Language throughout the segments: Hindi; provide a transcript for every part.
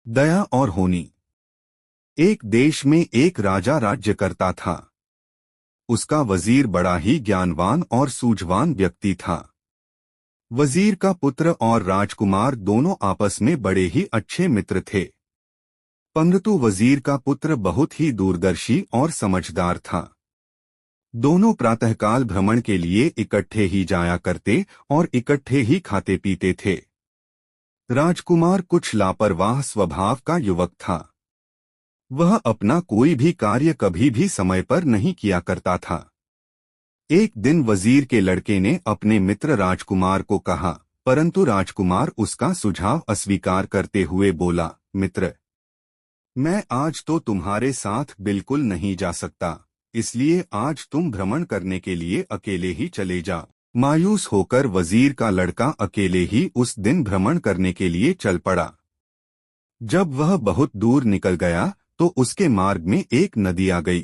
दया और होनी। एक देश में एक राजा राज्य करता था। उसका वजीर बड़ा ही ज्ञानवान और सूझवान व्यक्ति था। वजीर का पुत्र और राजकुमार दोनों आपस में बड़े ही अच्छे मित्र थे। परंतु वजीर का पुत्र बहुत ही दूरदर्शी और समझदार था। दोनों प्रातःकाल भ्रमण के लिए इकट्ठे ही जाया करते और इकट्ठे ही खाते पीते थे। राजकुमार कुछ लापरवाह स्वभाव का युवक था। वह अपना कोई भी कार्य कभी भी समय पर नहीं किया करता था। एक दिन वजीर के लड़के ने अपने मित्र राजकुमार को कहा, परंतु राजकुमार उसका सुझाव अस्वीकार करते हुए बोला, मित्र, मैं आज तो तुम्हारे साथ बिल्कुल नहीं जा सकता, इसलिए आज तुम भ्रमण करने के लिए अकेले ही चले जाओ। मायूस होकर वजीर का लड़का अकेले ही उस दिन भ्रमण करने के लिए चल पड़ा। जब वह बहुत दूर निकल गया तो उसके मार्ग में एक नदी आ गई।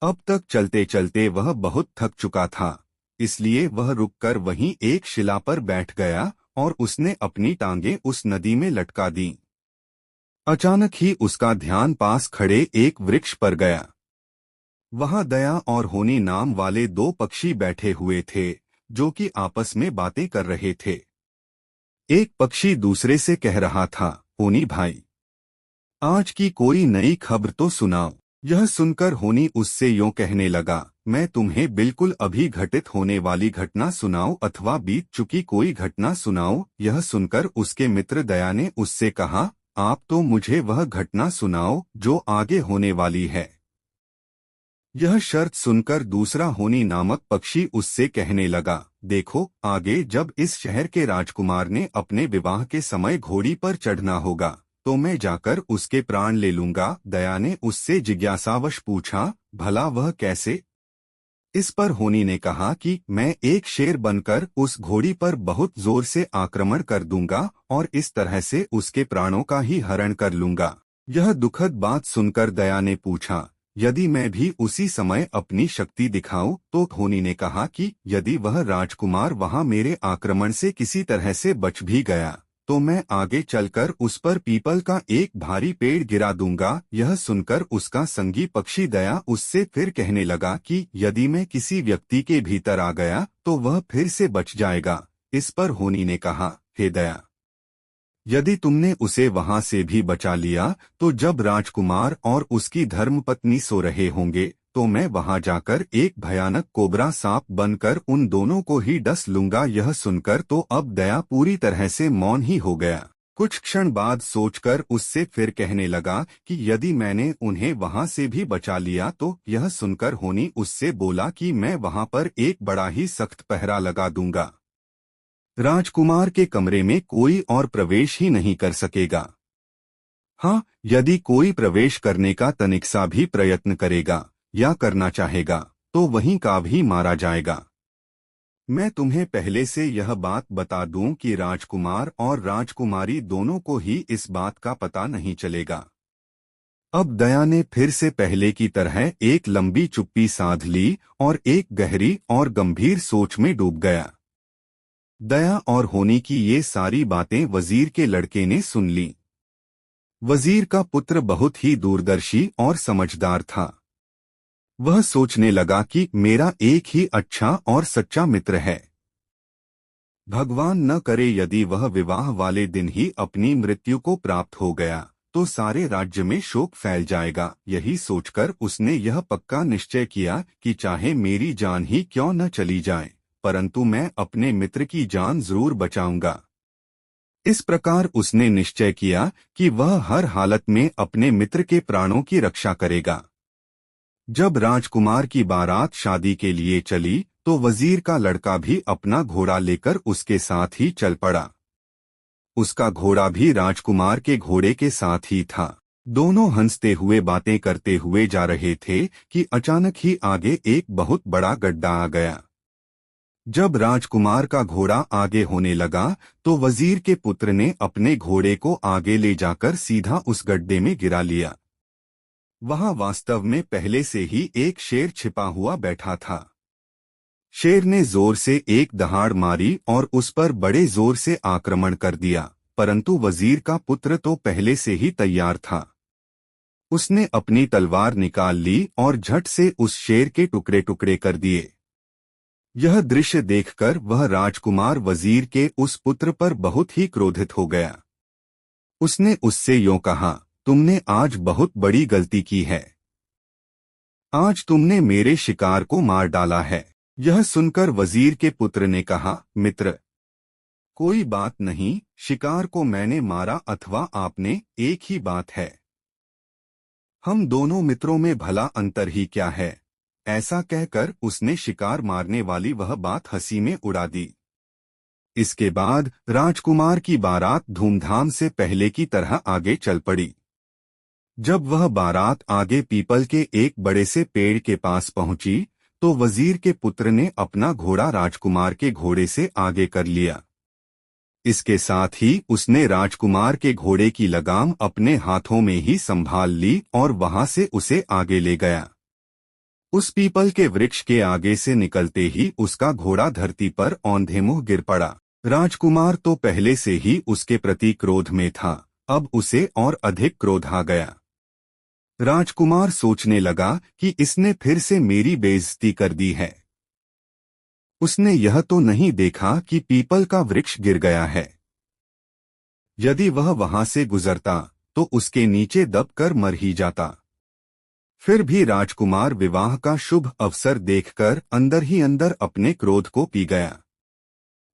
अब तक चलते चलते वह बहुत थक चुका था, इसलिए वह रुककर वहीं एक शिला पर बैठ गया और उसने अपनी टांगें उस नदी में लटका दी। अचानक ही उसका ध्यान पास खड़े एक वृक्ष पर गया। वहां दया और होनी नाम वाले दो पक्षी बैठे हुए थे, जो कि आपस में बातें कर रहे थे। एक पक्षी दूसरे से कह रहा था, होनी भाई, आज की कोई नई खबर तो सुनाओ। यह सुनकर होनी उससे यूं कहने लगा, मैं तुम्हें बिल्कुल अभी घटित होने वाली घटना सुनाऊं अथवा बीत चुकी कोई घटना सुनाऊं। यह सुनकर उसके मित्र दया ने उससे कहा, आप तो मुझे वह घटना सुनाओ जो आगे होने वाली है। यह शर्त सुनकर दूसरा होनी नामक पक्षी उससे कहने लगा, देखो, आगे जब इस शहर के राजकुमार ने अपने विवाह के समय घोड़ी पर चढ़ना होगा तो मैं जाकर उसके प्राण ले लूंगा। दया ने उससे जिज्ञासावश पूछा, भला वह कैसे? इस पर होनी ने कहा कि मैं एक शेर बनकर उस घोड़ी पर बहुत जोर से आक्रमण कर दूंगा और इस तरह से उसके प्राणों का ही हरण कर लूंगा। यह दुखद बात सुनकर दया ने पूछा, यदि मैं भी उसी समय अपनी शक्ति दिखाऊं? तो होनी ने कहा कि यदि वह राजकुमार वहां मेरे आक्रमण से किसी तरह से बच भी गया तो मैं आगे चलकर उस पर पीपल का एक भारी पेड़ गिरा दूंगा। यह सुनकर उसका संगी पक्षी दया उससे फिर कहने लगा कि यदि मैं किसी व्यक्ति के भीतर आ गया तो वह फिर से बच जाएगा। इस पर होनी ने कहा, हे दया, यदि तुमने उसे वहां से भी बचा लिया तो जब राजकुमार और उसकी धर्मपत्नी सो रहे होंगे तो मैं वहां जाकर एक भयानक कोबरा सांप बनकर उन दोनों को ही डस लूंगा। यह सुनकर तो अब दया पूरी तरह से मौन ही हो गया। कुछ क्षण बाद सोचकर उससे फिर कहने लगा कि यदि मैंने उन्हें वहां से भी बचा लिया तो। यह सुनकर होनी उससे बोला कि मैं वहां पर एक बड़ा ही सख्त पहरा लगा दूंगा। राजकुमार के कमरे में कोई और प्रवेश ही नहीं कर सकेगा। हाँ, यदि कोई प्रवेश करने का तनिक सा भी प्रयत्न करेगा या करना चाहेगा तो वहीं का भी मारा जाएगा। मैं तुम्हें पहले से यह बात बता दूं कि राजकुमार और राजकुमारी दोनों को ही इस बात का पता नहीं चलेगा। अब दया ने फिर से पहले की तरह एक लंबी चुप्पी साध ली और एक गहरी और गंभीर सोच में डूब गया। दया और होनी की ये सारी बातें वजीर के लड़के ने सुन ली। वजीर का पुत्र बहुत ही दूरदर्शी और समझदार था। वह सोचने लगा कि मेरा एक ही अच्छा और सच्चा मित्र है। भगवान न करे यदि वह विवाह वाले दिन ही अपनी मृत्यु को प्राप्त हो गया तो सारे राज्य में शोक फैल जाएगा। यही सोचकर उसने यह पक्का निश्चय किया कि चाहे मेरी जान ही क्यों न चली जाए परंतु मैं अपने मित्र की जान जरूर बचाऊंगा। इस प्रकार उसने निश्चय किया कि वह हर हालत में अपने मित्र के प्राणों की रक्षा करेगा। जब राजकुमार की बारात शादी के लिए चली तो वजीर का लड़का भी अपना घोड़ा लेकर उसके साथ ही चल पड़ा। उसका घोड़ा भी राजकुमार के घोड़े के साथ ही था। दोनों हंसते हुए बातें करते हुए जा रहे थे कि अचानक ही आगे एक बहुत बड़ा गड्ढा आ गया। जब राजकुमार का घोड़ा आगे होने लगा तो वजीर के पुत्र ने अपने घोड़े को आगे ले जाकर सीधा उस गड्ढे में गिरा लिया। वहां वास्तव में पहले से ही एक शेर छिपा हुआ बैठा था। शेर ने जोर से एक दहाड़ मारी और उस पर बड़े जोर से आक्रमण कर दिया, परंतु वजीर का पुत्र तो पहले से ही तैयार था। उसने अपनी तलवार निकाल ली और झट से उस शेर के टुकड़े टुकड़े कर दिए। यह दृश्य देखकर वह राजकुमार वजीर के उस पुत्र पर बहुत ही क्रोधित हो गया। उसने उससे यूं कहा, तुमने आज बहुत बड़ी गलती की है। आज तुमने मेरे शिकार को मार डाला है। यह सुनकर वजीर के पुत्र ने कहा, मित्र, कोई बात नहीं, शिकार को मैंने मारा अथवा आपने, एक ही बात है। हम दोनों मित्रों में भला अंतर ही क्या है। ऐसा कहकर उसने शिकार मारने वाली वह बात हंसी में उड़ा दी। इसके बाद राजकुमार की बारात धूमधाम से पहले की तरह आगे चल पड़ी। जब वह बारात आगे पीपल के एक बड़े से पेड़ के पास पहुंची तो वजीर के पुत्र ने अपना घोड़ा राजकुमार के घोड़े से आगे कर लिया। इसके साथ ही उसने राजकुमार के घोड़े की लगाम अपने हाथों में ही संभाल ली और वहां से उसे आगे ले गया। उस पीपल के वृक्ष के आगे से निकलते ही उसका घोड़ा धरती पर औंधे मुंह गिर पड़ा। राजकुमार तो पहले से ही उसके प्रति क्रोध में था, अब उसे और अधिक क्रोध आ गया। राजकुमार सोचने लगा कि इसने फिर से मेरी बेइज्जती कर दी है। उसने यह तो नहीं देखा कि पीपल का वृक्ष गिर गया है। यदि वह वहां से गुजरता तो उसके नीचे दबकर मर ही जाता। फिर भी राजकुमार विवाह का शुभ अवसर देखकर अंदर ही अंदर अपने क्रोध को पी गया।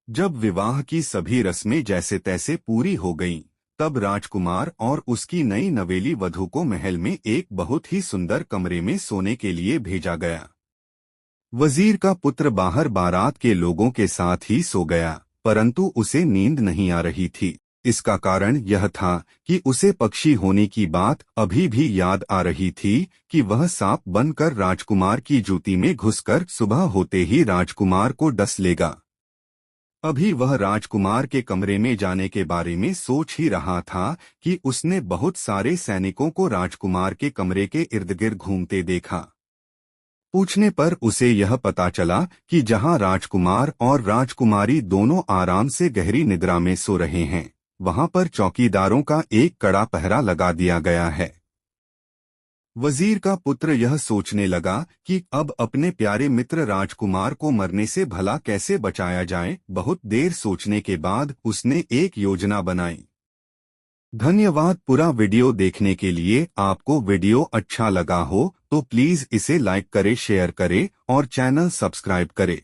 जब विवाह की सभी रस्में जैसे तैसे पूरी हो गईं, तब राजकुमार और उसकी नई नवेली वधू को महल में एक बहुत ही सुंदर कमरे में सोने के लिए भेजा गया। वजीर का पुत्र बाहर बारात के लोगों के साथ ही सो गया, परंतु उसे नींद नहीं आ रही थी। इसका कारण यह था कि उसे पक्षी होने की बात अभी भी याद आ रही थी कि वह सांप बनकर राजकुमार की जूती में घुसकर सुबह होते ही राजकुमार को डस लेगा। अभी वह राजकुमार के कमरे में जाने के बारे में सोच ही रहा था कि उसने बहुत सारे सैनिकों को राजकुमार के कमरे के इर्द गिर्द घूमते देखा। पूछने पर उसे यह पता चला कि जहां राजकुमार और राजकुमारी दोनों आराम से गहरी निद्रा में सो रहे हैं, वहां पर चौकीदारों का एक कड़ा पहरा लगा दिया गया है। वजीर का पुत्र यह सोचने लगा कि अब अपने प्यारे मित्र राजकुमार को मरने से भला कैसे बचाया जाए। बहुत देर सोचने के बाद उसने एक योजना बनाई। धन्यवाद पूरा वीडियो देखने के लिए। आपको वीडियो अच्छा लगा हो तो प्लीज इसे लाइक करें, शेयर करें और चैनल सब्सक्राइब करें।